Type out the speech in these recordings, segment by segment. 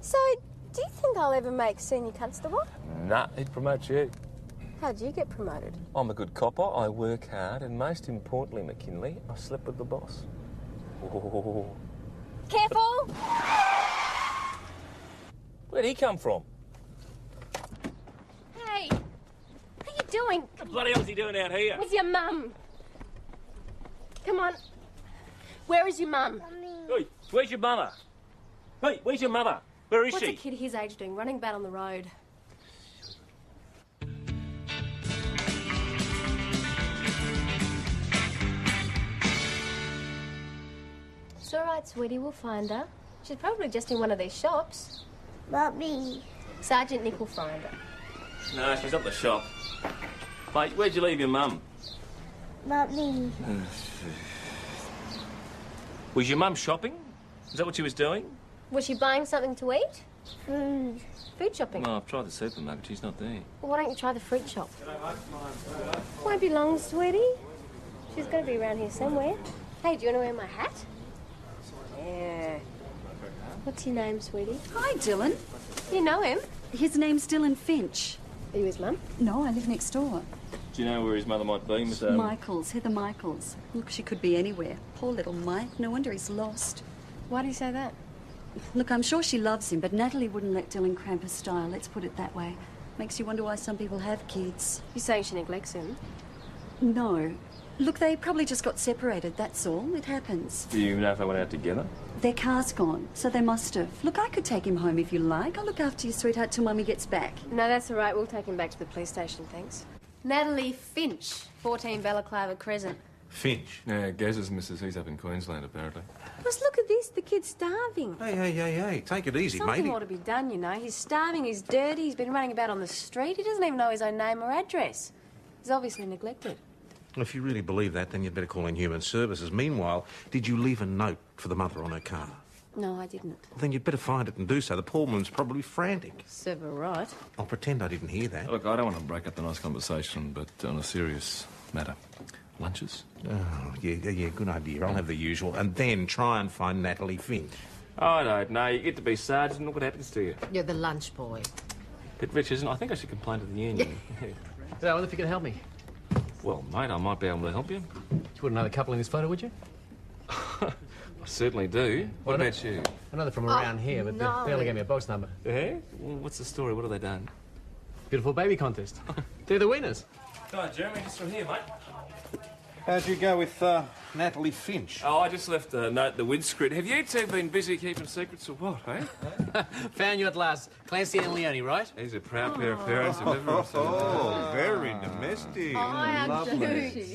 So, do you think I'll ever make senior constable? Nah, he'd promote you. How'd you get promoted? I'm a good copper, I work hard, and most importantly, McKinley, I slept with the boss. Oh. Careful! Where'd he come from? Hey! What are you doing? What the bloody hell's he doing out here? Where's your mum? Come on. Where is your mum? Hey, where's your mother? Hey, where's your mother? Where is What's she? a kid his age doing, running about on the road? It's all right, sweetie, we'll find her. She's probably just in one of these shops. Mummy. Sergeant Nick will find her. No, she's not at the shop. Mate, where'd you leave your mum? Mummy. Was your mum shopping? Is that what she was doing? Was she buying something to eat? Food. Food shopping? No, I've tried the supermarket, she's not there. Well, why don't you try the fruit shop? Won't be long, sweetie. She's got to be around here somewhere. Hey, do you want to wear my hat? Yeah. What's your name, sweetie? Hi, Dylan. You know him? His name's Dylan Finch. Are you his mum? No, I live next door. Do you know where his mother might be, Miss Michaels, Heather Michaels. Look, she could be anywhere. Poor little Mike. No wonder he's lost. Why do you say that? Look, I'm sure she loves him, but Natalie wouldn't let Dylan cramp her style. Let's put it that way. Makes you wonder why some people have kids. You're saying she neglects him? No. Look, they probably just got separated, that's all. It happens. Do you know if they went out together? Their car's gone, so they must have. Look, I could take him home if you like. I'll look after you, sweetheart, till Mummy gets back. No, that's all right. We'll take him back to the police station, thanks. Natalie Finch, 14 Balaclava Crescent. Finch? Yeah, Gaz's missus, he's up in Queensland, apparently. Just look at this. The kid's starving. Hey, take it easy, Something matey. ought to be done, you know. He's starving, he's dirty, he's been running about on the street. He doesn't even know his own name or address. He's obviously neglected. Well, if you really believe that, then you'd better call in human services. Meanwhile, did you leave a note for the mother on her car? No, I didn't. Well, then you'd better find it and do so. The poor woman's probably frantic. Serve her right. I'll pretend I didn't hear that. Look, I don't want to break up the nice conversation, but on a serious matter. Lunches? Oh, yeah, good idea. I'll have the usual. And then try and find Natalie Finch. I don't know. You get to be sergeant, look what happens to you. You're the lunch boy. Bit rich, isn't it? I think I should complain to the union. I wonder if you can help me. Well, mate, I might be able to help you. You wouldn't know the couple in this photo, would you? I certainly do. What about you? I know they're from around here, but no. they only gave me a box number. Yeah? Well, what's the story? What have they done? Beautiful baby contest. They're the winners. Hi, Jeremy. Just from here, mate. How'd you go with Natalie Finch? Oh, I just left a note in the windscreen. Have you two been busy keeping secrets or what, eh? Found you at last. Clancy and Leone, right? He's a proud pair of parents who've never received Oh, very domestic.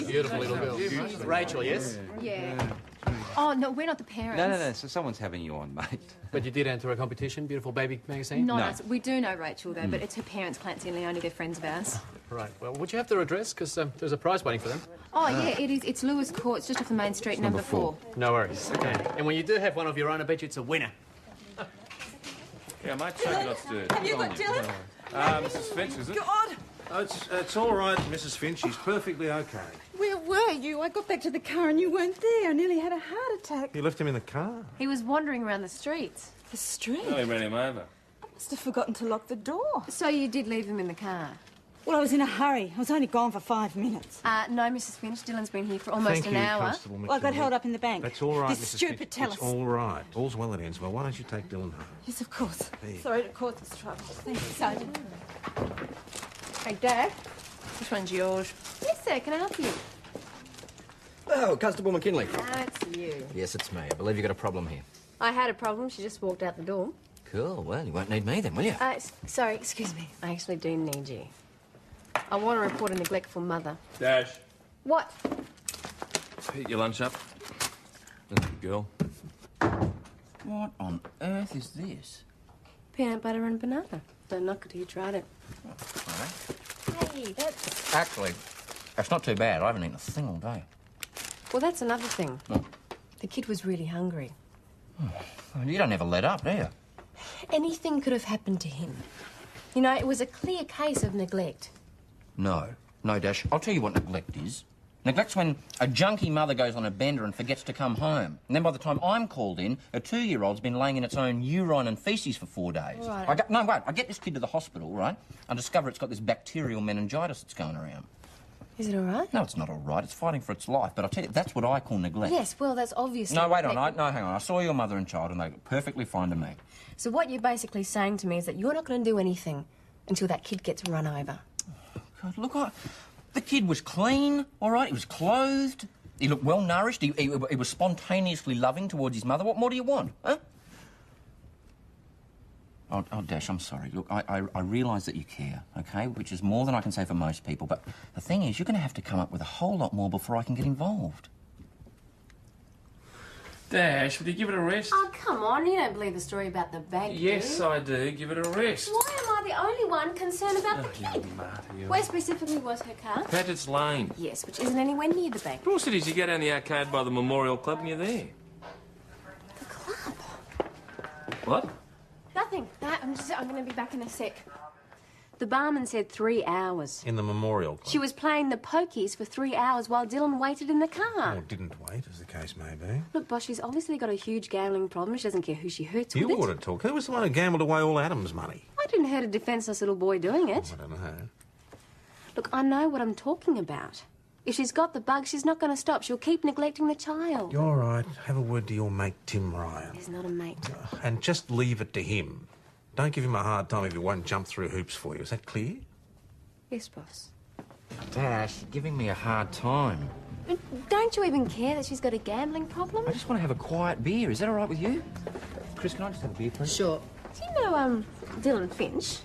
Beautiful little girl. Rachel, yes? Yeah. Oh, no, we're not the parents. No, so someone's having you on, mate. But you did enter a competition, Beautiful Baby magazine? Not us. We do know Rachel, though, but it's her parents, Clancy and Leone. They're friends of ours. Right. Well, would you have their address? Because there's a prize waiting for them. Oh, yeah, it is. It's Lewis Court. It's just off the main street, number 4. No worries. Okay. And when you do have one of your own, I bet you it's a winner. Yeah, mate, take it upstairs. Have you got Dylan? Mrs. Finch, is it? God! Oh, it's all right, Mrs. Finch. She's perfectly okay. Where were you? I got back to the car and you weren't there. I nearly had a heart attack. You left him in the car. He was wandering around the streets. The street? Oh, he ran him over. I must have forgotten to lock the door. So you did leave him in the car? Well, I was in a hurry. I was only gone for 5 minutes. No, Mrs. Finch. Dylan's been here for almost Thank an you, hour. Constable Well, I got McKinley. held up in the bank. That's all right, This Mrs. stupid Finch. Telus. It's all right. All's well that ends well. Why don't you take Dylan home? Yes, of course. There. Sorry to cause this trouble. Thank you, Sergeant. Hey, Dad. Which one's yours? Yes, sir. Can I help you? Oh, Constable McKinley. That's you. Yes, it's me. I believe you've got a problem here. I had a problem. She just walked out the door. Cool. Well, you won't need me then, will you? Sorry, excuse me. I actually do need you. I want to report a neglectful mother. Dash. What? Eat your lunch up. That's a good girl. What on earth is this? Peanut butter and banana. Don't knock it till you tried it. All right. Hey, that's... Actually, that's not too bad. I haven't eaten a thing all day. Well, that's another thing. What? The kid was really hungry. Well, you don't ever let up, do you? Anything could have happened to him. You know, it was a clear case of neglect. No, Dash. I'll tell you what neglect is. Neglect's when a junkie mother goes on a bender and forgets to come home. And then by the time I'm called in, a 2-year-old's been laying in its own urine and faeces for 4 days. Right. I get this kid to the hospital, right? I discover it's got this bacterial meningitis that's going around. Is it all right? No, it's not all right. It's fighting for its life. But I tell you, that's what I call neglect. Yes, well, that's obviously... No, wait on. No, hang on. I saw your mother and child and they look perfectly fine to me. So what you're basically saying to me is that you're not going to do anything until that kid gets run over. God, look, the kid was clean, all right? He was clothed. He looked well-nourished. He was spontaneously loving towards his mother. What more do you want, huh? Oh, Dash, I'm sorry. Look, I realise that you care, OK? Which is more than I can say for most people. But the thing is, you're going to have to come up with a whole lot more before I can get involved. Dash, would you give it a rest? Oh, come on. You don't believe the story about the bank, Yes, do you? I do. Give it a rest. Why am I the only one concerned about the kid? You martyr, you. Where specifically was her car? Paget's Lane. Yes, which isn't anywhere near the bank. Of course it is. You go down the arcade by the Memorial Club and you're there. The club? What? Nothing. I'm going to be back in a sec. The barman said 3 hours. In the Memorial Club. She was playing the pokies for 3 hours while Dylan waited in the car. Or didn't wait, as the case may be. Look, boss, she's obviously got a huge gambling problem. She doesn't care who she hurts You with ought it. to talk. Who was the one who gambled away all Adam's money? I didn't hurt a defenceless little boy doing it. I don't know. Look, I know what I'm talking about. If she's got the bug, she's not going to stop. She'll keep neglecting the child. You're all right. Have a word to your mate, Tim Ryan. He's not a mate. And just leave it to him. Don't give him a hard time if he won't jump through hoops for you. Is that clear? Yes, boss. Dash, you're giving me a hard time. Don't you even care that she's got a gambling problem? I just want to have a quiet beer. Is that all right with you? Chris, can I just have a beer, please? Sure. Do you know, Dylan Finch?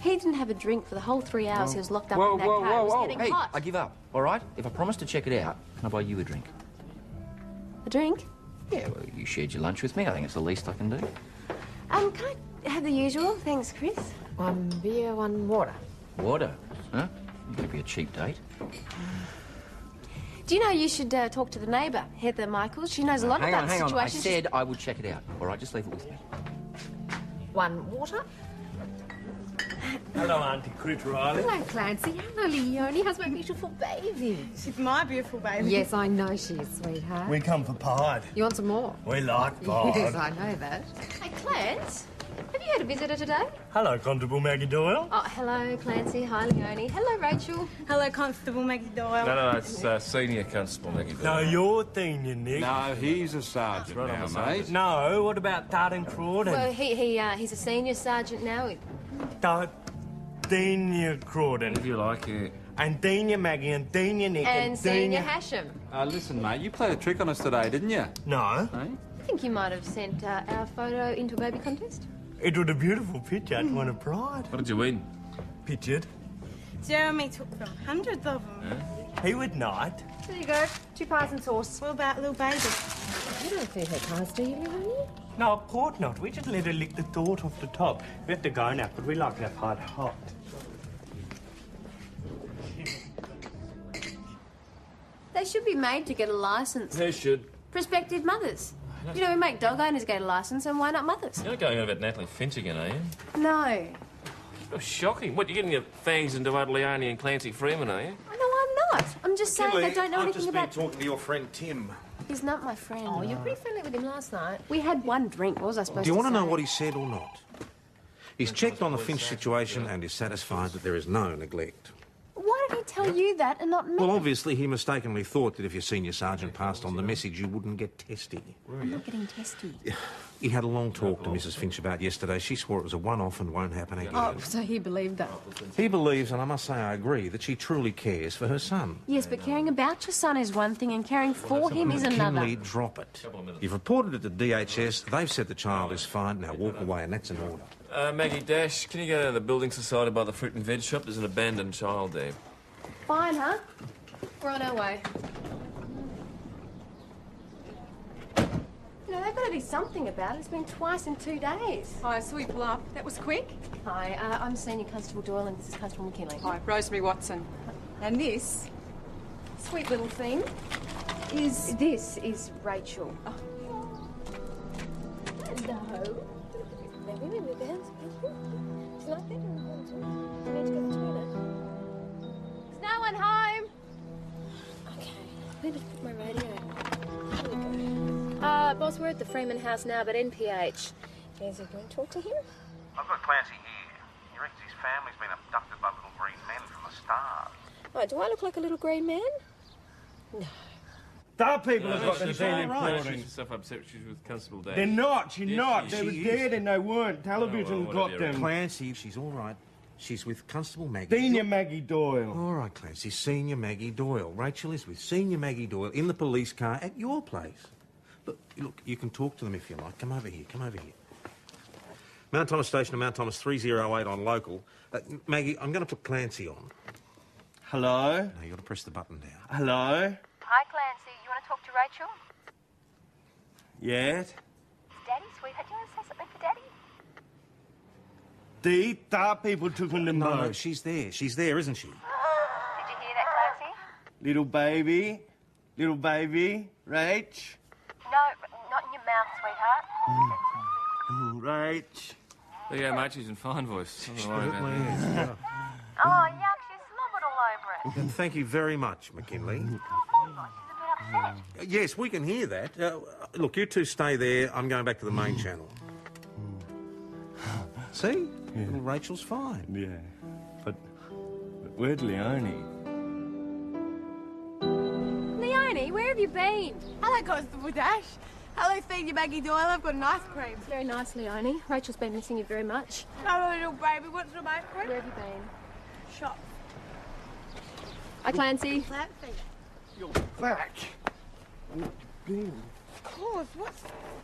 He didn't have a drink for the whole 3 hours he was locked up in that car. It was getting Hey, hot. I give up, all right? If I promise to check it out, can I buy you a drink? A drink? Yeah, well, you shared your lunch with me. I think it's the least I can do. Can I have the usual? Thanks, Chris. 1 beer, 1 water. Water? Huh? That'd be a cheap date. Do you know you should talk to the neighbour, Heather Michaels? She knows a lot about the Hang on. I situation. said I would check it out. All right, just leave it with me. 1 water. Hello, Auntie Crit Riley. Hello, Clancy. Hello, Leonie. How's my beautiful baby? She's my beautiful baby. Yes, I know she is, sweetheart. We come for pard. You want some more? We like pard. Yes, I know that. Hey, Clarence, have you had a visitor today? Hello, Constable Maggie Doyle. Oh, hello, Clancy. Hi, Leonie. Hello, Rachel. Hello, Constable Maggie Doyle. No, it's Senior Constable Maggie. No, you're senior, Nick. No, he's a sergeant Right on now, the mate. No, what about Darden Crawdon? Well, he's a senior sergeant now. Dania Crawdon. If you like, yeah. And Dania Maggie and Dania Nick And Senior Dania... Hashem. Listen, mate, you played a trick on us today, didn't you? No. Eh? I think you might have sent our photo into a baby contest. It was a beautiful picture. It won a prize. What did you win? Pictured. Jeremy took them. Hundreds of them. He would not. There you go. 2 pies and sauce. What about little baby? You don't feed her pies, do you, Leonie? No, of course not. We just let her lick the thought off the top. We have to go now, but we like to have hot. They should be made to get a licence. Who should? Prospective mothers. You know, we make dog owners get a licence, and why not mothers? You're not going on about Natalie Finch again, are you? No. Oh, shocking. What, you're getting your fangs into Leonie and Clancy Freeman, are you? No, I'm not. I'm just saying they don't know anything about... talking to your friend Tim. He's not my friend. Oh, you're pretty friendly with him last night. We had one drink. What was I supposed Do you want to say? know what he said or not? He's checked on the Finch situation and is satisfied that there is no neglect. Why did he tell you that and not me? Well, obviously, he mistakenly thought that if your senior sergeant passed on the message, you wouldn't get testy. I'm not getting testy. He had a long talk to Mrs. Finch about yesterday. She swore it was a one-off and won't happen again. Oh, so he believed that. He believes, and I must say I agree, that she truly cares for her son. Yes, but caring about your son is one thing and caring for him is another. McKinley, drop it. You've reported it to DHS. They've said the child is fine. Now walk away, and that's an order. Maggie Dash, can you go down to the building society by the fruit and veg shop? There's an abandoned child there. Fine, huh? We're on our way. You know, they've got to do something about it. It's been twice in 2 days. Hi, so we pull up. That was quick. Hi, I'm Senior Constable Doyle and this is Constable McKinley. Hi, Rosemary Watson. And this sweet little thing is... This is Rachel. Oh. Hello. She's like that. I need to go to the toilet. Is no one home? boss. We're at the Freeman House now, but NPH. Is it going to talk to him? I've got Clancy here. He reckons his family's been abducted by little green men from the stars. Oh, do I look like a little green man? No. That people have got she's them all right. important. She's upset she's with Constable Dash. They're not. She's Yes, not. she They were is. dead and they weren't. Television well, got whatever. them. Clancy, she's all right. She's with Constable Maggie. Senior Maggie Doyle. All right, Clancy, Senior Maggie Doyle. Rachel is with Senior Maggie Doyle in the police car at your place. Look, you can talk to them if you like. Come over here, come over here. Mount Thomas Station to Mount Thomas 308 on local. Maggie, I'm going to put Clancy on. Hello? No, you got to press the button down. Hello? Hi, Clancy. You want to talk to Rachel? Yes? Daddy, sweetheart, do you want to say something for Daddy? The dark people took them to No, boat. she's there. She's there, isn't she? Did you hear that, Clancy? Little baby, Rach. No, not in your mouth, sweetheart. Rach. There you go, mate. She's in fine voice. Don't worry about that. Oh, yuck, she's slobbered all over it. And thank you very much, McKinley. She's a bit upset. Yes, we can hear that. Look, you two stay there. I'm going back to the main channel. See? Yeah. Little Rachel's fine. Yeah. But where'd Leonie? Leonie, where have you been? Hello, Constable Dash. Hello, Senior Maggie Doyle. I've got an ice cream. It's very nice, Leonie. Rachel's been missing you very much. Hello, little baby. What's some ice cream? Where have you been? Shop. Hi, Clancy. Clancy. You're back. Of course.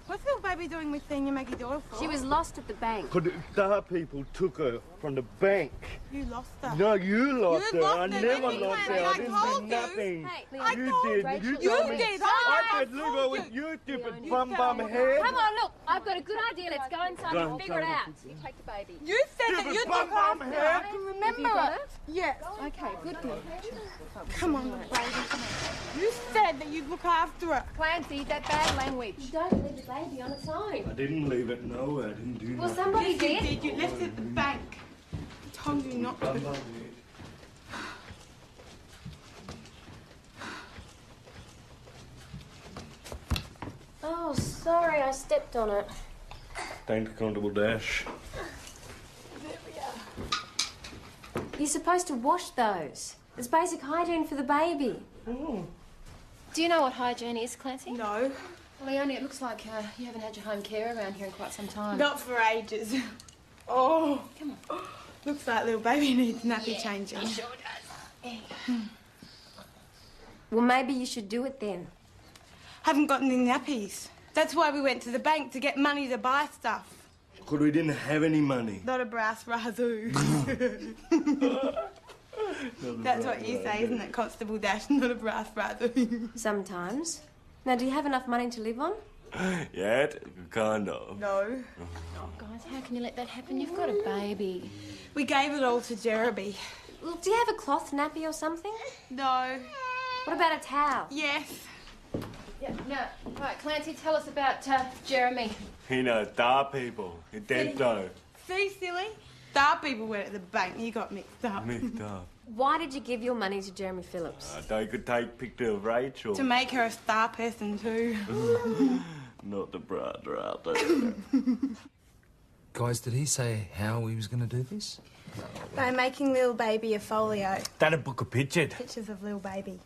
What's little baby doing with Senior Maggie Doyle for? She was lost at the bank. But dark people took her from the bank. You lost her. No, you lost her. lost I her, never didn't you, lost her. Clancy? I I didn't told do you. nothing. Hey, I You told did. Rachel. You You told me. did. I I said, leave her told with you. you, stupid Leonie. bum head. Come on, look. I've got a good idea. Let's go inside Go and on, figure it go on. out. You take the baby. You said that Stupid you'd bum look after her. head. I can remember Have you got it. it? Yes. Okay, good girl. Come on, little baby. You said that you'd look after her. Clancy, that bad language. You don't leave the baby on its own. I didn't leave it. No, I didn't do Well, that. somebody Yes, you did. did. You left it at the bank. I told you not to. Oh, sorry, I stepped on it. Thanks, Constable Dash. You're supposed to wash those. It's basic hygiene for the baby. Do you know what hygiene is, Clancy? No, Leonie, it looks like you haven't had your home care around here in quite some time. not for ages. Oh, Come on. looks like little baby needs nappy changing. Sure does. Well, maybe you should do it then. Haven't got any nappies. That's why we went to the bank to get money to buy stuff. Because we didn't have any money. Not a brass razoo. That's what you say, isn't it, Constable Dash? Not a brass razoo. Sometimes. Now, do you have enough money to live on? Yet, kind of. No. Oh, guys, how can you let that happen? You've got a baby. We gave it all to Jeremy. Well, do you have a cloth nappy or something? No. What about a towel? Yes. Yeah, no. Right, Clancy, tell us about Jeremy. You know, dark people. You're dead though. See, silly? Star people went at the bank. You got mixed up. Mixed up. Why did you give your money to Jeremy Phillips? They could take picture of Rachel. To make her a star person too. Not the brother out there. Guys, did he say how he was going to do this? By making little baby a folio. That a book of pictures. Pictures of little baby.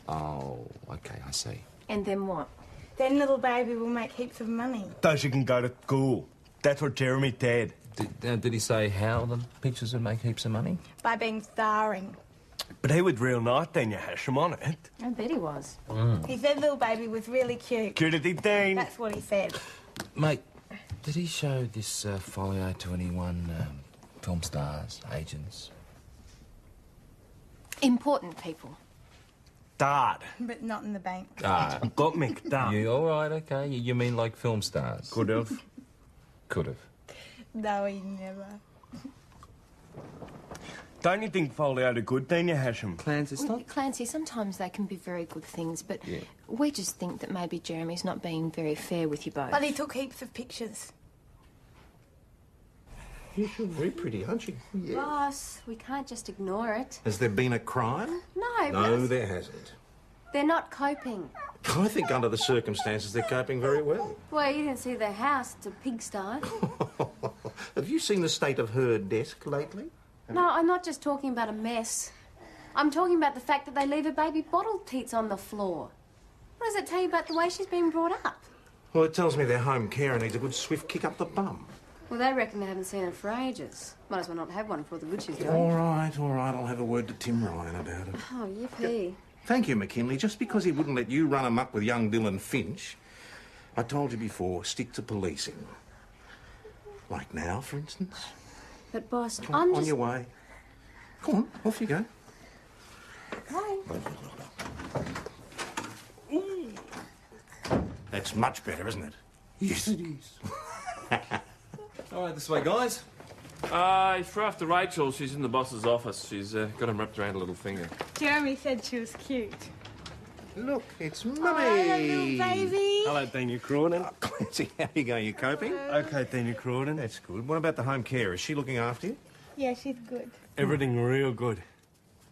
Oh, okay, I see. And then what? Then little baby will make heaps of money. So she can go to school. That's what Jeremy did. Did he say how the pictures would make heaps of money? By being starring. But he was real nice, then you hash him on it. I bet he was. He said little baby was really cute. Cute as he Dean. That's what he said. Mate, did he show this folio to anyone, film stars, agents? Important people. Dad. But not in the bank. Ah. Got mixed up. You all right, okay. You mean like film stars? Could have. Could have. No, he never. Don't you think folio are good, then you hash him? Clancy, sometimes they can be very good things, but we just think that maybe Jeremy's not being very fair with you both. But he took heaps of pictures. You're very pretty, aren't you? Boss, we can't just ignore it. Has there been a crime? No, No, but there hasn't. they're not coping. I think under the circumstances they're coping very well. Well, you didn't see their house. It's a pigsty. Have you seen the state of her desk lately? No, I'm not just talking about a mess. I'm talking about the fact that they leave her baby bottle teats on the floor. What does it tell you about the way she's been brought up? Well, it tells me their home carer needs a good swift kick up the bum. Well, they reckon they haven't seen her for ages. Might as well not have one for all the good she's doing. All right. I'll have a word to Tim Ryan about it. Oh, yippee. Thank you, McKinley. Just because he wouldn't let you run amok with young Dylan Finch, I told you before, stick to policing. Like now, for instance. But, boss, Come I'm on, just... on your way. Come on, off you go. Hi. That's much better, isn't it? Yes, it is. All right, this way, guys. For after Rachel, she's in the boss's office. She's got him wrapped around a little finger. Jeremy said she was cute. Look, it's Mummy. Oh, little baby. Hello, Daniel Cronin. Oh, Clancy, how you going? You coping? Okay, Daniel Cronin. That's good. What about the home care? Is she looking after you? Yeah, she's good. Everything real good.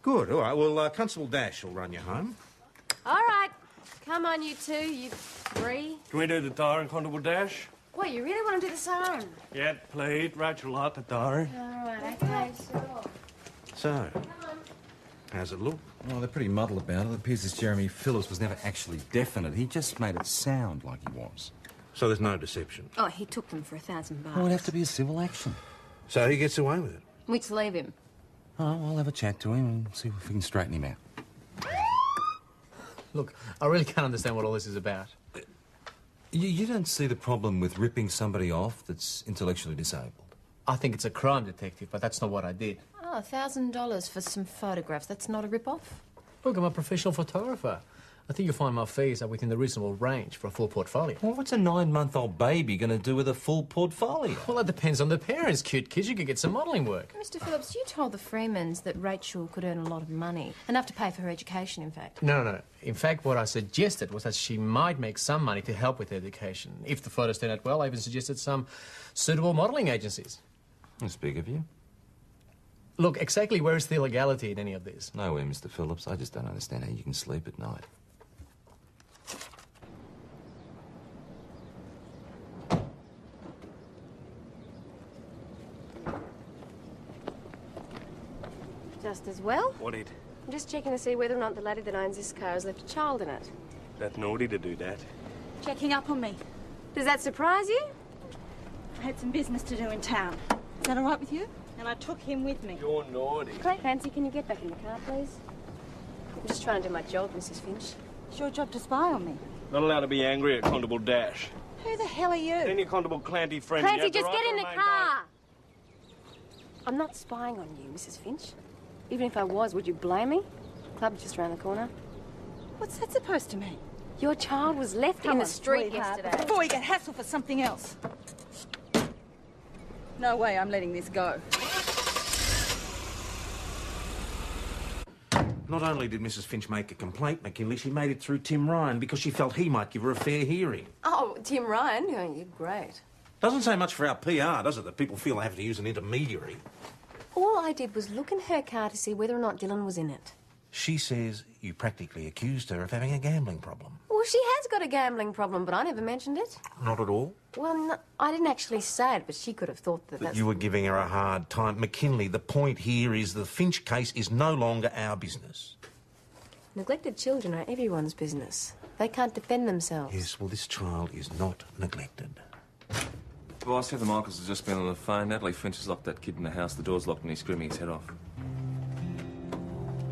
Good. All right. Well, Constable Dash will run you home. All right. Come on, you two, you three. Can we do the Darren Constable Dash? What, you really want to do the siren? Yeah, played. Rachel like the Darren. All right, okay, sure. So, how's it look? Well, they're pretty muddled about it. It appears this Jeremy Phillips was never actually definite. He just made it sound like he was. So there's no deception? Oh, he took them for $1,000. Well, it'd have to be a civil action. So he gets away with it? We just leave him. Oh, I'll have a chat to him and see if we can straighten him out. Look, I really can't understand what all this is about. You don't see the problem with ripping somebody off that's intellectually disabled? I think it's a crime, Detective, but that's not what I did. Oh, $1,000 for some photographs. That's not a rip-off? Look, I'm a professional photographer. I think you'll find my fees are within the reasonable range for a full portfolio. Well, what's a 9-month-old baby going to do with a full portfolio? Well, that depends on the parents, cute kids. You could get some modelling work. Mr. Phillips, you told the Freemans that Rachel could earn a lot of money. Enough to pay for her education, in fact. No. In fact, what I suggested was that she might make some money to help with education. If the photos turn out well, I even suggested some suitable modelling agencies. That's big of you. Look, exactly where is the legality in any of this? Nowhere, Mr. Phillips. I just don't understand how you can sleep at night. Just as well. What it? I'm just checking to see whether or not the lady that owns this car has left a child in it. That naughty to do that. Checking up on me. Does that surprise you? I had some business to do in town. Is that all right with you? And I took him with me. You're naughty. Clancy, can you get back in the car, please? I'm just trying to do my job, Mrs. Finch. It's your job to spy on me. Not allowed to be angry at Constable Dash. Who the hell are you? Any Constable Clancy friend. Clancy, just get in the car! I'm not spying on you, Mrs. Finch. Even if I was, would you blame me? The club's just around the corner. What's that supposed to mean? Your child was left in the street sweetheart, yesterday. Before we get hassled for something else. No way I'm letting this go. Not only did Mrs. Finch make a complaint, McKinley, she made it through Tim Ryan because she felt he might give her a fair hearing. Oh, Tim Ryan? Oh, you're great. Doesn't say much for our PR, does it, that people feel they have to use an intermediary? All I did was look in her car to see whether or not Dylan was in it. She says you practically accused her of having a gambling problem. Well, she has got a gambling problem, but I never mentioned it. Not at all. Well, no, I didn't actually say it, but she could have thought that But that's... you were giving her a hard time. McKinley, the point here is the Finch case is no longer our business. Neglected children are everyone's business. They can't defend themselves. Yes, well, this child is not neglected. Boss, Heather Michaels has just been on the phone. Natalie Finch has locked that kid in the house. The door's locked and he's screaming his head off.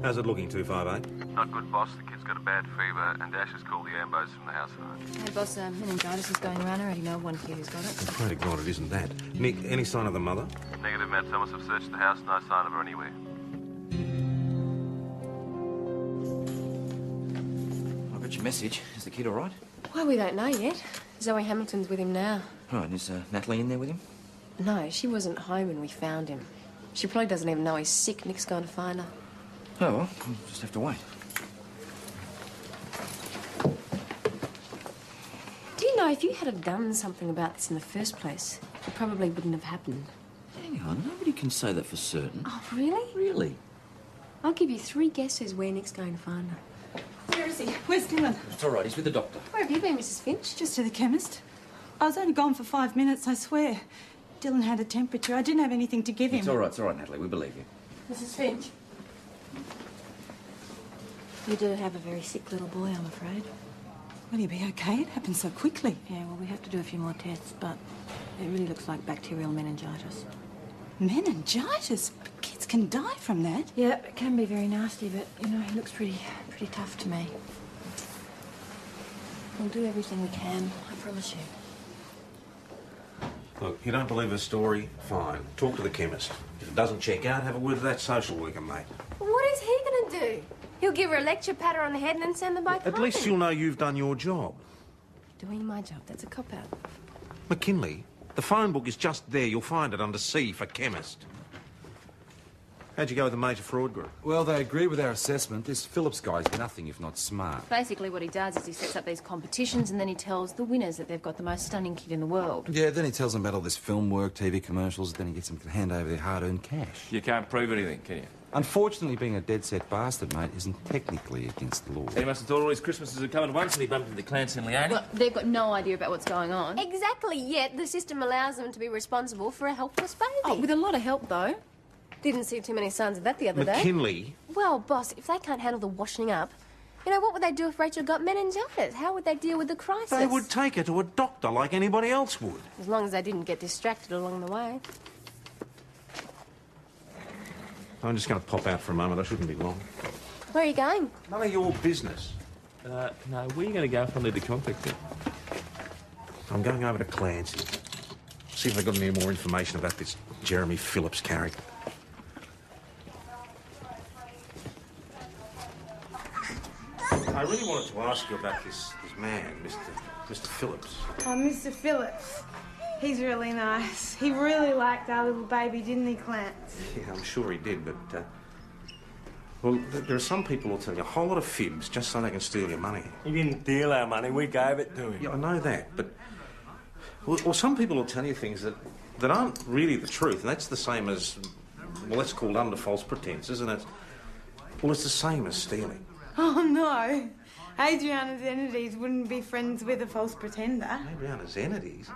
How's it looking, 258? Not good, boss. The kid's got a bad fever, and Dash has called the ambos from the house phone. Hey, boss, meningitis is going around. I already know one kid who's got it. I pray to God it isn't that. Nick, any sign of the mother? Negative, Matt Thomas have searched the house. No sign of her anywhere. I got your message. Is the kid all right? Well, we don't know yet. Zoe Hamilton's with him now. Right, is Natalie in there with him? No, she wasn't home when we found him. She probably doesn't even know he's sick. Nick's going to find her. Oh, well, we'll just have to wait. Do you know, if you had have done something about this in the first place, it probably wouldn't have happened. Hang on, nobody can say that for certain. Oh, really? Really? I'll give you 3 guesses where Nick's going to find her. There is Josie, where's Dylan? It's all right, he's with the doctor. Where have you been, Mrs. Finch? Just to the chemist. I was only gone for 5 minutes, I swear. Dylan had a temperature. I didn't have anything to give him. It's all right, Natalie, we believe you. Mrs. Finch? You do have a very sick little boy, I'm afraid. Will he be okay? It happened so quickly. Yeah, well, we have to do a few more tests, but it really looks like bacterial meningitis. Meningitis? Kids can die from that. Yeah, it can be very nasty, but, you know, he looks pretty tough to me. We'll do everything we can, I promise you. Look, you don't believe her story? Fine. Talk to the chemist. If it doesn't check out, have a word with that social worker, mate. Well, what is he going to do? He'll give her a lecture, pat her on the head, and then send them both At home. least you'll know you've done your job. Doing my job, that's a cop-out. McKinley, the phone book is just there. You'll find it under C for chemist. How'd you go with the major fraud group? Well, they agree with our assessment. This Phillips guy's nothing if not smart. Basically what he does is he sets up these competitions and then he tells the winners that they've got the most stunning kid in the world. Yeah, then he tells them about all this film work, TV commercials, then he gets them to hand over their hard-earned cash. You can't prove anything, can you? Unfortunately, being a dead-set bastard, mate, isn't technically against the law. He must have thought all his Christmases had come at once and he bumped into the Clancy and Leone. Well, they've got no idea about what's going on. Exactly, yet the system allows them to be responsible for a helpless baby. Oh, with a lot of help, though. Didn't see too many signs of that the other day. McKinley? Well, boss, if they can't handle the washing up, you know, what would they do if Rachel got meningitis? How would they deal with the crisis? They would take her to a doctor like anybody else would. As long as they didn't get distracted along the way. I'm just going to pop out for a moment. I shouldn't be long. Where are you going? None of your business. No, where are you going to go if I need to contact him? I'm going over to Clancy. See if they've got any more information about this Jeremy Phillips character. I really wanted to ask you about this man, Mr. Phillips. Oh, Mr. Phillips. He's really nice. He really liked our little baby, didn't he, Clance? Yeah, I'm sure he did, but, well, there are some people who'll tell you a whole lot of fibs just so they can steal your money. He didn't steal our money, we gave it to him. Yeah, I know that, but... Well, some people will tell you things that aren't really the truth, and that's the same as... Well, that's called under false pretences, and it's... Well, it's the same as stealing. Oh, no. Adriana Zenides wouldn't be friends with a false pretender. Adriana Zenides?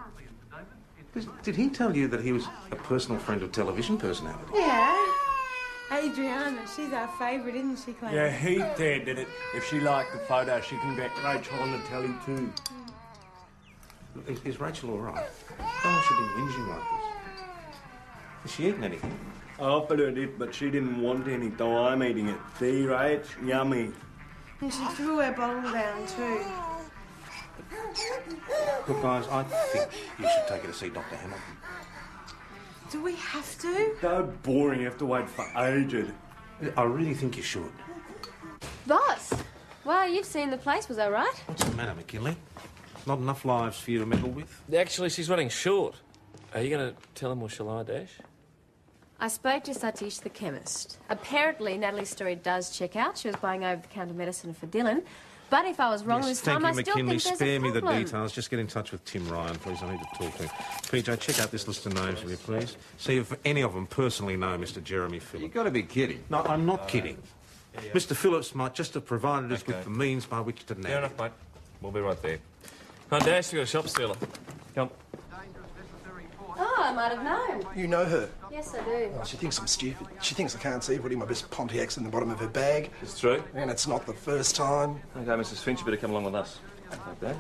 Did he tell you that he was a personal friend of television personality? Yeah. Adriana, she's our favourite, isn't she, Clance? Yeah, he said that if she liked the photo, she can get Rachel on the telly too. Is Rachel all right? How long has she been whinging like this? Has she eaten anything? I offered her it, but she didn't want any, so I'm eating it. See, Rach? Yummy. And she threw her bottle down too. Look, guys, I think you should take her to see Dr. Hamilton. Do we have to? So boring, you have to wait for ages. I really think you should. Boss! Well, you've seen the place, was that right? What's the matter, McKinley? Not enough lives for you to meddle with? Actually, she's running short. Are you going to tell him or shall I, Dash? I spoke to Satish, the chemist. Apparently, Natalie's story does check out. She was buying over-the-counter medicine for Dylan. But if I was wrong this time, I still McKinley. think there's Spare a me the problem. details. Just get in touch with Tim Ryan, please. I need to talk to him. PJ, check out this list of names, will you, please? See if any of them personally know Mr. Jeremy Phillips. You've got to be kidding. No, I'm not kidding. Mr. Phillips might just have provided us with the means by which to nab Fair enough, mate. We'll be right there. Come on, Dash, you've got a shop stealer. Come. Oh, I might have known. You know her? Yes, I do. Oh, she thinks I'm stupid. She thinks I can't see putting my best Pontiacs in the bottom of her bag. It's true. And it's not the first time. OK, Mrs. Finch, you better come along with us. Like that.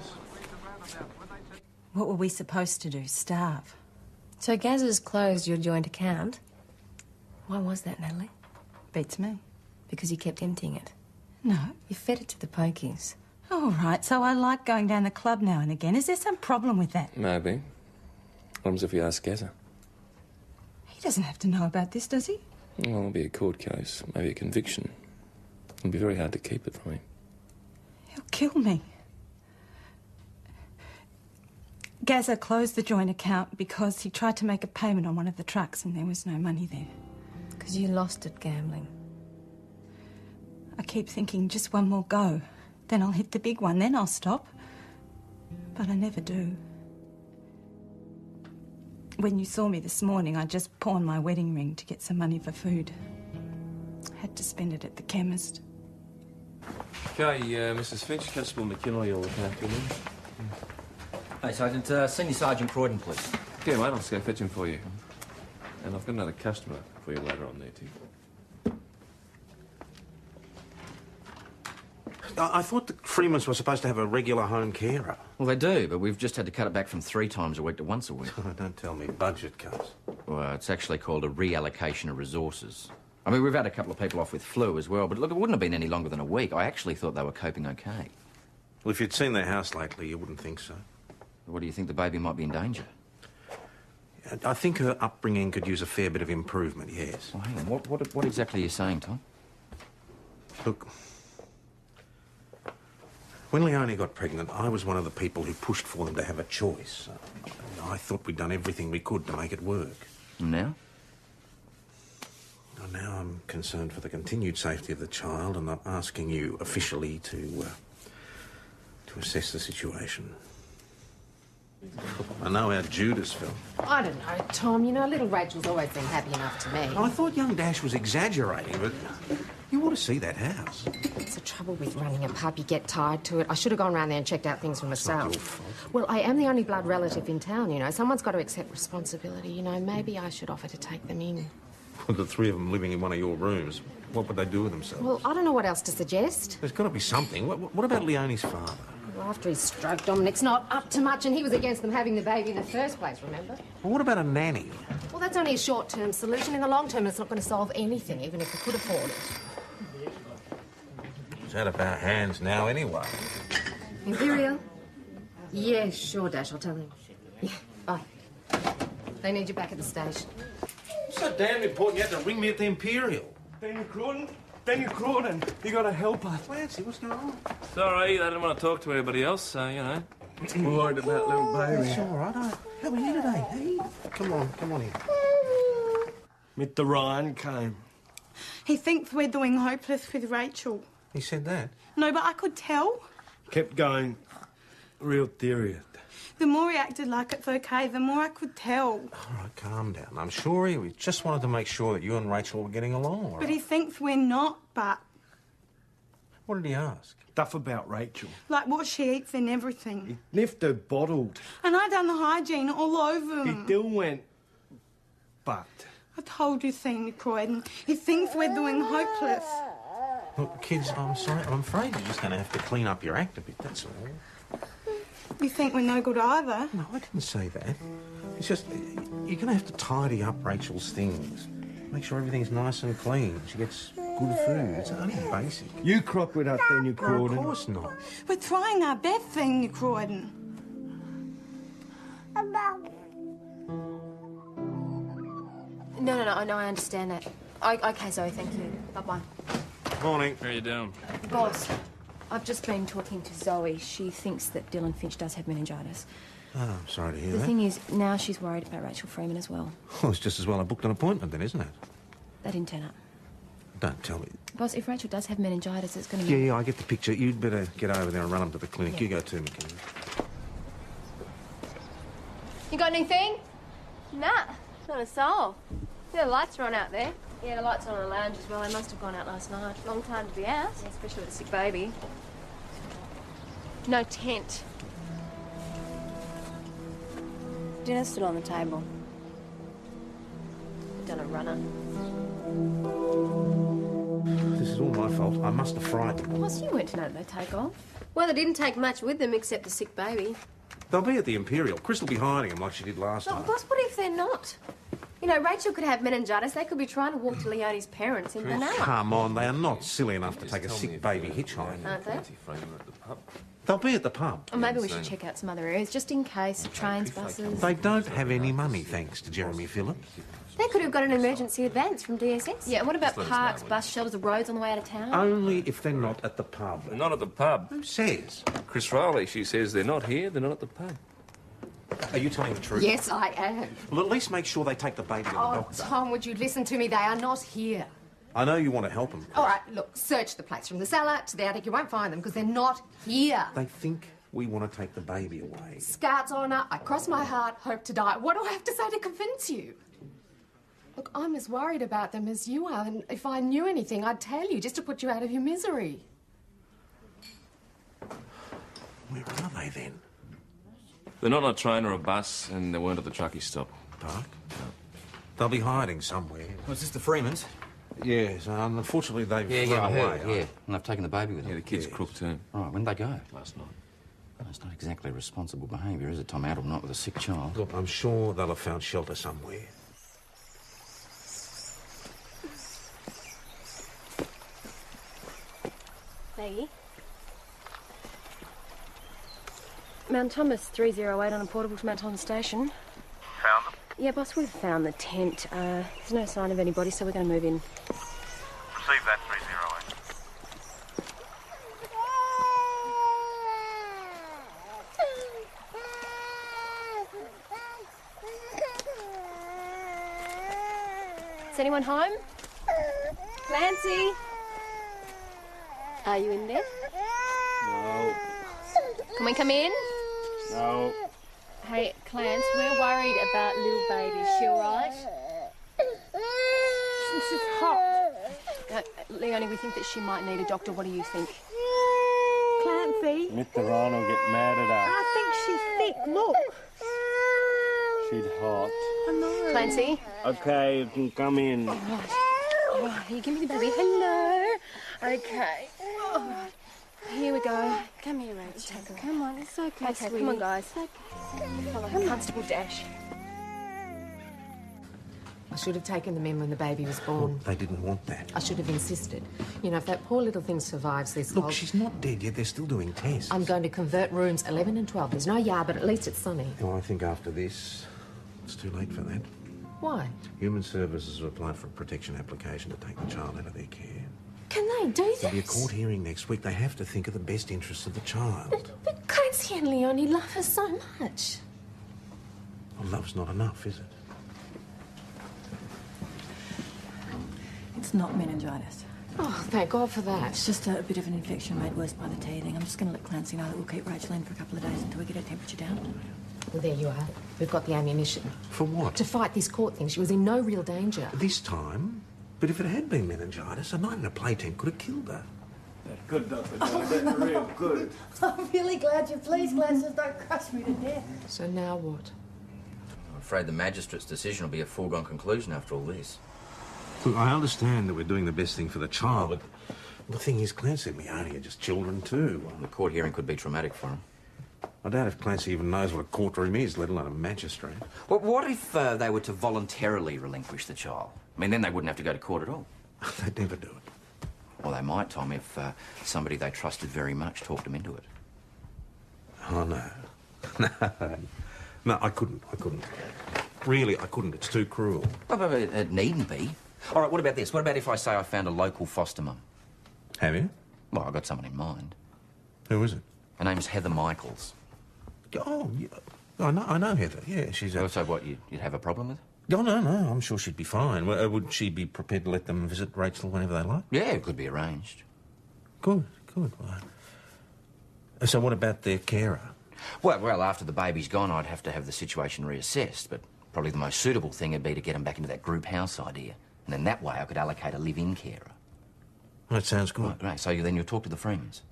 What were we supposed to do? Starve? So Gaz's closed your joint account. Why was that, Natalie? Beats me. Because you kept emptying it. No. You fed it to the pokies. All right, so I like going down the club now and again. Is there some problem with that? Maybe. What happens if you ask Gaza? He doesn't have to know about this, does he? Well, it'll be a court case, maybe a conviction. It'll be very hard to keep it from him. He'll kill me. Gaza closed the joint account because he tried to make a payment on one of the trucks and there was no money there. Because you lost it gambling. I keep thinking just one more go. Then I'll hit the big one, then I'll stop. But I never do. When you saw me this morning, I just pawned my wedding ring to get some money for food. Had to spend it at the chemist. Okay, Mrs. Finch, Constable McKinley, you'll look after me. Hey, Sergeant, Senior Sergeant Croydon, please. Yeah, mate, I'll just go fetch him for you. And I've got another customer for you later on there, too. I thought the Freemans were supposed to have a regular home carer. Well, they do, but we've just had to cut it back from 3 times a week to once a week. Oh, don't tell me budget cuts. Well, it's actually called a reallocation of resources. I mean, we've had a couple of people off with flu as well, but look, it wouldn't have been any longer than a week. I actually thought they were coping okay. Well, if you'd seen their house lately, you wouldn't think so. What do you think, the baby might be in danger? I think her upbringing could use a fair bit of improvement, yes. Well, hang on, what exactly are you saying, Tom? Look, when Leonie got pregnant, I was one of the people who pushed for them to have a choice. I thought we'd done everything we could to make it work. And now? Well, now I'm concerned for the continued safety of the child, and I'm asking you officially to assess the situation. I know how Judas felt. I don't know, Tom. You know, little Rachel's always been happy enough to me. I thought young Dash was exaggerating, but you ought to see that house. It's the trouble with running a pub. You get tied to it. I should have gone round there and checked out things for myself. Not your fault. Well, I am the only blood relative in town, you know. Someone's got to accept responsibility, you know. Maybe I should offer to take them in. With the 3 of them living in one of your rooms, what would they do with themselves? Well, I don't know what else to suggest. There's got to be something. What about Leonie's father? Well, after his stroke, Dominic's not up to much, and he was against them having the baby in the first place, remember? Well, what about a nanny? Well, that's only a short-term solution. In the long term, it's not going to solve anything, even if we could afford it. It's out of our hands now anyway. Imperial? Yeah, sure, Dash. I'll tell him. Yeah, bye. They need you back at the station. It's so damn important you had to ring me at the Imperial. Daniel Croydon, you gotta help us. Clancy, what's going on? Sorry, they didn't want to talk to anybody else, so, you know. We're worried about little baby. It's all right. How are you today? Hey, come on in. Mr. Ryan came. He thinks we're doing hopeless with Rachel. He said that? No, but I could tell. Kept going real serious. The more he acted like it's okay, the more I could tell. All right, calm down. I'm sure we just wanted to make sure that you and Rachel were getting along, all right? But he thinks we're not, but... What did he ask? Stuff about Rachel. Like what she eats and everything. He sniffed her bottled. And I done the hygiene all over He him. still went, but... I told you, Senior Croydon. He thinks we're doing hopeless. Look, kids, I'm sorry. I'm afraid you're just going to have to clean up your act a bit, that's all. You think we're no good either? No, I didn't say that. It's just, you're going to have to tidy up Rachel's things. Make sure everything's nice and clean. She gets good food. It's only basic. You crock with us, Daniel Croydon. No, of course not. We're trying our best, Senior Croydon. No, I understand that. Okay, Zoe, thank you. Bye-bye. Morning. How you doing? Boss, I've just been talking to Zoe. She thinks that Dylan Finch does have meningitis. Oh, I'm sorry to hear The that. thing is, now she's worried about Rachel Freeman as well. Well, it's just as well I booked an appointment then, isn't it? They didn't turn up. Don't tell me. Boss, if Rachel does have meningitis, it's going to Yeah, I get the picture. You'd better get over there and run them to the clinic. Yeah. You go too, McKinley. You got anything? Nah, not a soul. Yeah, the lights are on out there. Yeah, the lights are on in the lounge as well. They must have gone out last night. Long time to be out. Yeah, especially with a sick baby. No tent. Dinner's still on the table. Done a runner. This is all my fault. I must have frightened them. Boss, you weren't to know that they'd take off. Well, they didn't take much with them except the sick baby. They'll be at the Imperial. Chris will be hiding them like she did last Well, time. boss, what if they're not? You know, Rachel could have meningitis. They could be trying to walk to Leonie's parents in Benalla. Come on, they are not silly enough to take a sick baby hitchhiking. Aren't they? They'll be at the pub. Or maybe we should check out some other areas, just in case. Trains, buses. They don't have any money, thanks to Jeremy Phillips. They could have got an emergency advance from DSS. Yeah, what about parks, bus shelters, or roads on the way out of town? Only if they're not at the pub. They're not at the pub. Who says? Chris Riley, she says they're not here, they're not at the pub. Are you telling the truth? Yes, I am. Well, at least make sure they take the baby to the Oh, doctor. Tom, would you listen to me? They are not here. I know you want to help them. All right, look, search the place from the cellar to the attic. You won't find them because they're not here. They think we want to take the baby away. Scout's honour, I cross my heart, hope to die. What do I have to say to convince you? Look, I'm as worried about them as you are, and if I knew anything, I'd tell you, just to put you out of your misery. Where are they then? They're not on a train or a bus, and they weren't at the truckie stop. Park? They'll be hiding somewhere. Was this the Freemans? Yes, unfortunately they've Yeah, run I away. heard, yeah. And they've taken the baby with them. Yeah, the kid's crook too. All right, when did they go? Last night. Well, it's not exactly responsible behaviour, is it? Time out all night with a sick child. Look, I'm sure they'll have found shelter somewhere. Maggie? Mount Thomas 308 on a portable to Mount Thomas Station. Found them? Yeah, boss, we've found the tent. There's no sign of anybody, so we're going to move in. Receive that, 308. Is anyone home? Clancy? Are you in there? No. Can we come in? No. Hey, Clance, we're worried about little baby. Is she all right? She's hot. Leonie, we think that she might need a doctor. What do you think? Clancy. Mr. Ryan will get mad at her. I think she's sick. Look. She's hot. I know. Clancy? Okay, you can come in. Oh, here, give me the baby. Hello. Okay. Oh, here we go. Come here, Rachel. Come on, it's okay. Okay, sweetie. Come on, guys. Follow Constable Dash. I should have taken them in when the baby was born. They didn't want that. I should have insisted. You know, if that poor little thing survives this Look, she's not dead yet. They're still doing tests. I'm going to convert rooms 11 and 12. There's no yard, but at least it's sunny. Well, I think after this, it's too late for that. Why? Human Services have applied for a protection application to take the child out of their care. Can they do this? There'll be a court hearing next week. They have to think of the best interests of the child. But Clancy and Leonie love her so much. Well, love's not enough, is it? It's not meningitis. Oh, thank God for that. It's just a bit of an infection made worse by the teething. I'm just going to let Clancy know that we'll keep Rachel in for a couple of days until we get her temperature down. Well, there you are. We've got the ammunition. For what? To fight this court thing. She was in no real danger. This time? But if it had been meningitis, a night in a play tent could have killed her. That's good, Dr. John. That's real good. I'm really glad you're pleased, Glasses. Don't crush me to death. So now what? I'm afraid the magistrate's decision will be a foregone conclusion after all this. Look, I understand that we're doing the best thing for the child, but the thing is, Clancy and Leonie are just children too. The court hearing could be traumatic for him. I doubt if Clancy even knows what a courtroom is, let alone a magistrate. Well, what if they were to voluntarily relinquish the child? I mean, then they wouldn't have to go to court at all. They'd never do it. Well, they might, Tom, if somebody they trusted very much talked them into it. Oh, no. No, I couldn't. Really, I couldn't. It's too cruel. Well, but it needn't be. All right, what about this? What about if I say I found a local foster mum? Have you? Well, I've got someone in mind. Who is it? Her name's Heather Michaels. Oh, yeah. I know Heather. Yeah, she's a... So what, you'd have a problem with her? Oh, no, I'm sure she'd be fine. Would she be prepared to let them visit Rachel whenever they like? Yeah, it could be arranged. Good. Well, so what about their carer? Well, after the baby's gone, I'd have to have the situation reassessed, but probably the most suitable thing would be to get them back into that group house idea. And then that way I could allocate a live-in carer. That sounds good. Right, so then you'll talk to the Freemans.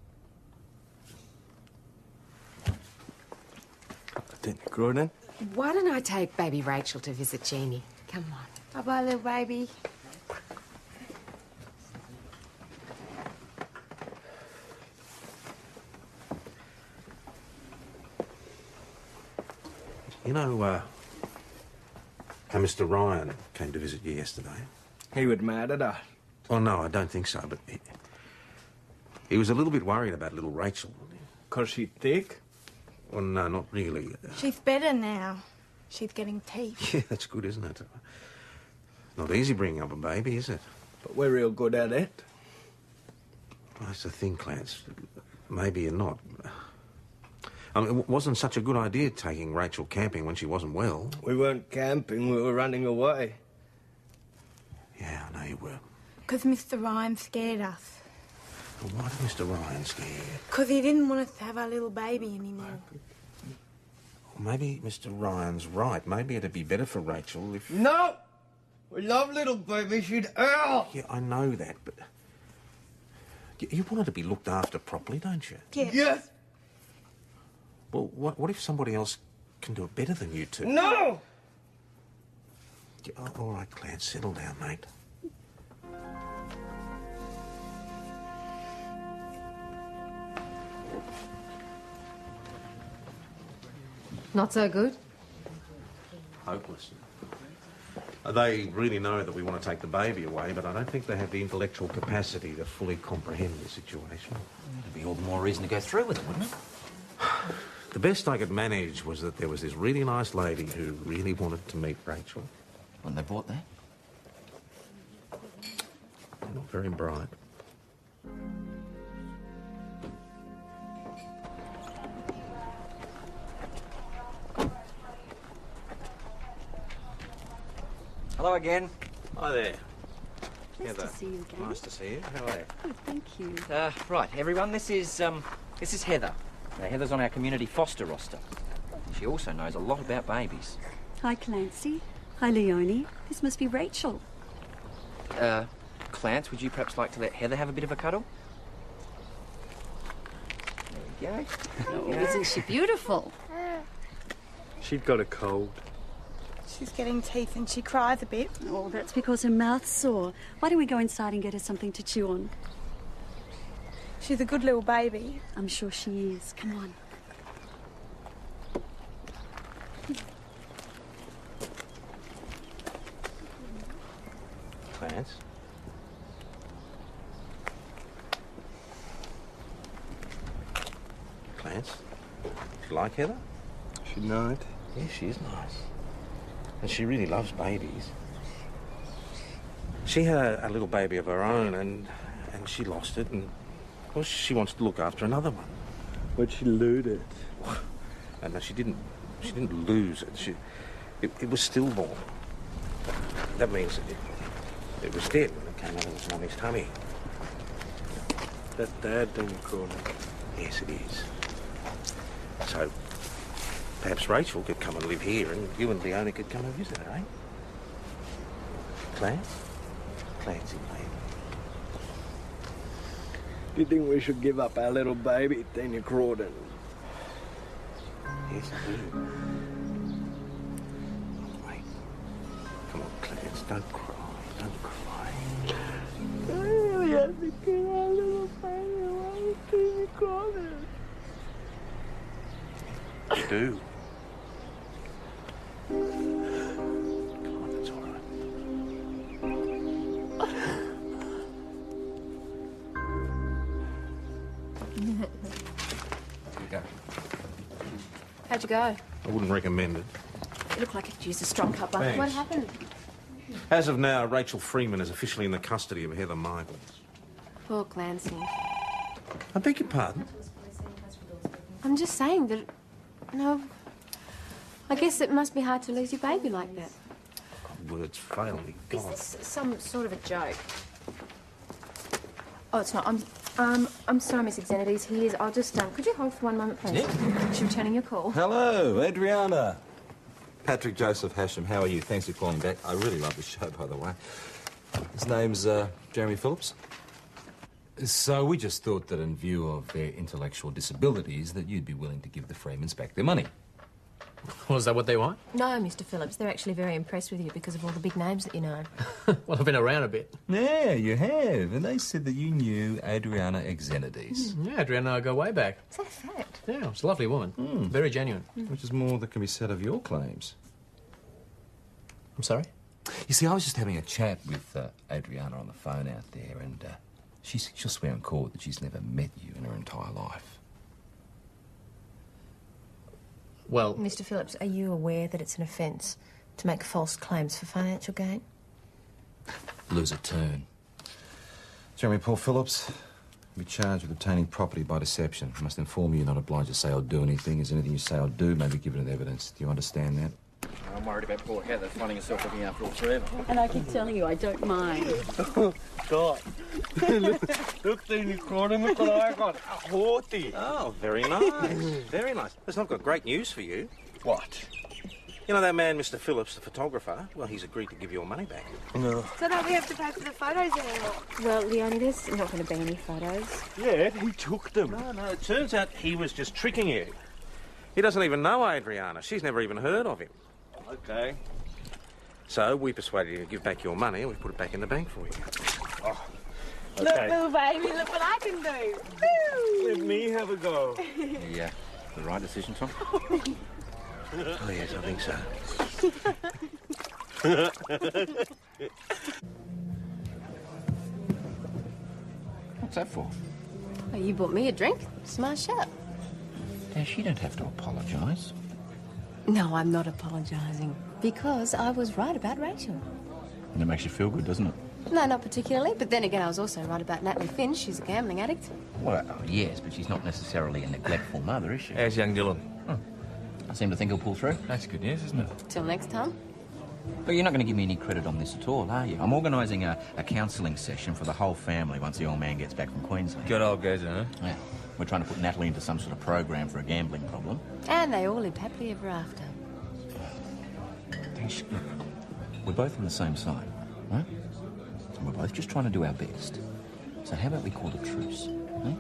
Cronin? Why don't I take baby Rachel to visit Jeannie? Come on. Bye-bye, little baby. You know, how Mr. Ryan came to visit you yesterday? He was mad at her. Oh, no, I don't think so, but he was a little bit worried about little Rachel. 'Cause she's thick? Well, no, not really. She's better now. She's getting teeth. Yeah, that's good, isn't it? Not easy bringing up a baby, is it? But we're real good at it. Well, that's the thing, Clance. Maybe you're not. I mean, it wasn't such a good idea taking Rachel camping when she wasn't well. We weren't camping, we were running away. Yeah, I know you were. Because Mr. Ryan scared us. Well, why did Mr. Ryan scare you? Because he didn't want us to have our little baby anymore. Well, maybe Mr. Ryan's right. Maybe it'd be better for Rachel if... No! We love little baby, she'd hurl! Yeah, I know that, but... You want her to be looked after properly, don't you? Yes. Yes! Well, what if somebody else can do it better than you two? No! Oh, all right, Clarence, settle down, mate. Not so good? Hopeless. They really know that we want to take the baby away, but I don't think they have the intellectual capacity to fully comprehend the situation. That'd be all the more reason to go through with it, wouldn't it? The best I could manage was that there was this really nice lady who really wanted to meet Rachel. When they bought that? Not very bright. Hello again. Hi there. Nice Heather. to see you again. Nice to see you. How are you? Good, thank you. Right, everyone, this is Heather. Now, Heather's on our community foster roster. She also knows a lot about babies. Hi, Clancy. Hi, Leonie. This must be Rachel. Clance, would you perhaps like to let Heather have a bit of a cuddle? There we go. Oh, isn't she beautiful? She'd got a cold. She's getting teeth and she cries a bit. Oh, that's because her mouth's sore. Why don't we go inside and get her something to chew on? She's a good little baby. I'm sure she is. Come on. Clarence? Clarence? Do you like Heather? She's nice. Yeah, she is nice. And she really loves babies. She had a little baby of her own and she lost it and, well, she wants to look after another one. But she lose it. And no, she didn't lose it. It was stillborn. That means it was dead when it came out of its mummy's tummy. That's Dad, then you call it. Yes, it is. So, perhaps Rachel could come and live here and you and Leonie could come and visit her, eh? Clancy, mate. Do you think we should give up our little baby, Daniel Crawdon? Yes, I do. Wait. Come on, Clarence, don't cry. Don't cry. I really have to give our little baby away to Daniel Crawdon. You do. Come on, it's all right. Go. How'd you go? I wouldn't recommend it. You look like you could use a strong cuppa. Thanks. What happened? As of now, Rachel Freeman is officially in the custody of Heather Michaels. Poor Clancy. I beg your pardon? I'm just saying that... No... I guess it must be hard to lose your baby like that. Words fail me. Is God. this some sort of a joke? Oh, it's not. I'm sorry, Miss Xenides. He is. I'll just, could you hold for one moment, please? Yeah. She's returning your call. Hello, Adriana. Patrick Joseph Hasham, how are you? Thanks for calling back. I really love the show, by the way. His name's Jeremy Phillips. So we just thought that in view of their intellectual disabilities that you'd be willing to give the Freemans back their money. Well, is that what they want? No, Mr. Phillips. They're actually very impressed with you because of all the big names that you know. Well, I've been around a bit. Yeah, you have. And they said that you knew Adriana Xenides. Yeah, Adriana and I go way back. Is that a fact? Yeah, she's a lovely woman. Very genuine. Which is more that can be said of your claims. I'm sorry? You see, I was just having a chat with Adriana on the phone out there, and she'll swear in court that she's never met you in her entire life. Well... Mr. Phillips, are you aware that it's an offence to make false claims for financial gain? Lose a turn. Jeremy Paul Phillips, you'll be charged with obtaining property by deception. I must inform you you're not obliged to say or do anything. Is anything you say or do, maybe give it as evidence. Do you understand that? I'm worried about poor Heather finding herself looking after all three of them. And I keep telling you, I don't mind. God. Look, Daniel Crawdon, look what I got. A horty. Oh, very nice. Very nice. Listen, I've got great news for you. What? You know that man, Mr. Phillips, the photographer? Well, he's agreed to give your money back. No. So don't we have to pay for the photos anymore? Well, Leonie, there's not going to be any photos. Yeah, he took them. No, it turns out he was just tricking you. He doesn't even know Adriana. She's never even heard of him. Okay. So we persuaded you to give back your money and we put it back in the bank for you. Oh, Look, okay. little baby, look what I can do. Woo! Let me have a go. Yeah, the right decision, Tom? Oh, yes, I think so. What's that for? Oh, you bought me a drink? Smart shot. Dash, you don't have to apologise. No, I'm not apologising. Because I was right about Rachel. And it makes you feel good, doesn't it? No, not particularly. But then again, I was also right about Natalie Finn. She's a gambling addict. Well, yes, but she's not necessarily a neglectful mother, is she? How's young Dylan? I seem to think he'll pull through. That's good news, isn't it? Till next time. But you're not going to give me any credit on this at all, are you? I'm organising a counselling session for the whole family once the old man gets back from Queensland. Good old geezer, huh? Yeah. We're trying to put Natalie into some sort of program for a gambling problem. And they all live happily ever after. Dash, look, we're both on the same side, right? And we're both just trying to do our best. So how about we call a truce, eh?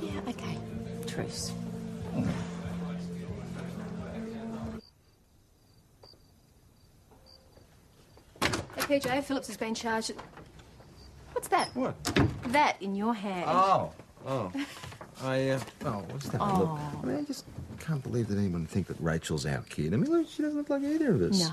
Yeah, okay. Truce. Hey, PJ, Phillips has been charged. What's that? What? That in your hand. Oh. What's that? Oh. Look, I mean, I just can't believe that anyone would think that Rachel's our kid. I mean, look, she doesn't look like either of us. No.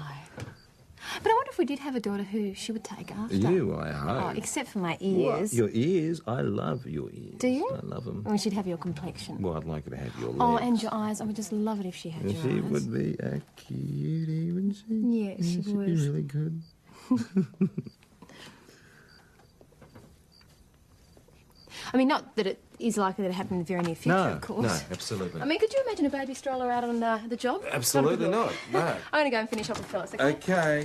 But I wonder if we did have a daughter who she would take after. You, I hope. Oh, except for my ears. What? Your ears? I love your ears. Do you? I love them. Or she'd have your complexion. Well, I'd like her to have your legs. Oh, and your eyes. I would just love it if she had your She eyes. would be a cutie, wouldn't she? Yes, she she'd would. be really good. I mean, not that it is likely to happen in the very near future, of course. No, absolutely. I mean, could you imagine a baby stroller out on the job? Absolutely not. No. I'm going to go and finish off with Phyllis, okay? Okay.